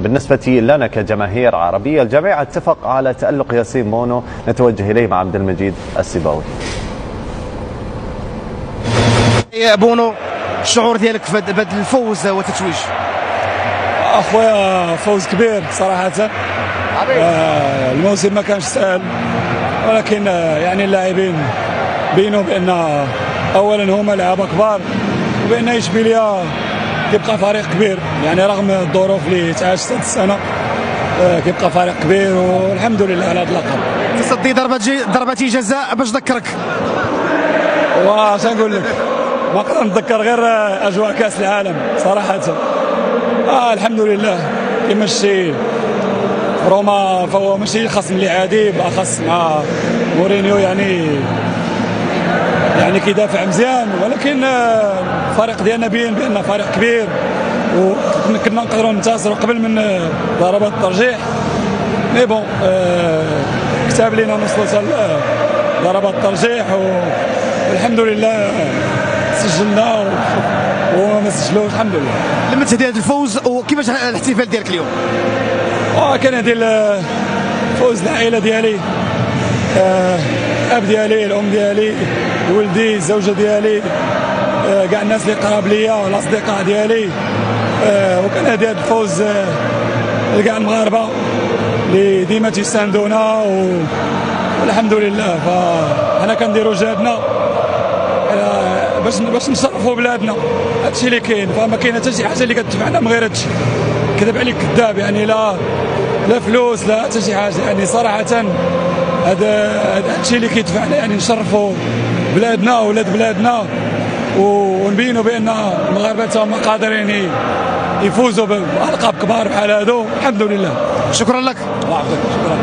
بالنسبة لنا كجماهير عربية الجميع اتفق على تألق ياسين بونو، نتوجه إليه مع عبد المجيد السباوي. يا بونو، الشعور ديالك في هذا الفوز والتتويج؟ اخويا فوز كبير صراحه. الموسم ما كانش سهل، ولكن يعني اللاعبين بينوا بان اولا هما لعابه كبار، وبان اشبيليه كيبقى فريق كبير، يعني رغم الظروف اللي تعاشت هذه السنه كيبقى فريق كبير، والحمد لله على هذا اللقب. تصدي ضربة جزاء باش ذكرك، واش نقول لك، ما نقدر نتذكر غير اجواء كاس العالم صراحه. الحمد لله. كما شتي روما فهو ماشي خصم اللي عادي، بالاخص مع مورينيو، يعني كيدافع مزيان، ولكن الفريق ديالنا بين بان فريق كبير، وكنا نقدروا ننتصروا قبل من ضربات الترجيح. مي بون كتاب لينا نوصلوا ضربات الترجيح، والحمد لله سجلنا وما سجلوش الحمد لله. لمت هذا الفوز، وكيفاش الاحتفال ديالك اليوم؟ كان هذا الفوز العائله ديالي، الاب ديالي، الام ديالي، ولدي، الزوجه ديالي، كاع الناس اللي قراب ليا والاصدقاء ديالي، وكان هذا الفوز لكاع المغاربه اللي ديما تيساندونا، والحمد لله. فحنا كنديروا جهدنا باش نشرفوا بلادنا، هادشي اللي كاين. فما كاين حتى شي حاجه اللي كتدفعنا من غير هادشي، كذب عليك كذاب، يعني لا فلوس لا حتى شي حاجه، يعني صراحه هادشي اللي كيدفعنا، يعني نشرفوا بلادنا وولاد بلادنا، ونبينوا بان المغاربه هما قادرين يفوزوا بالقاب كبار بحال هادو. الحمد لله. شكرا لك. شكرا.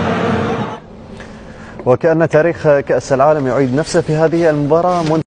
وكأن تاريخ كأس العالم يعيد نفسه في هذه المباراة.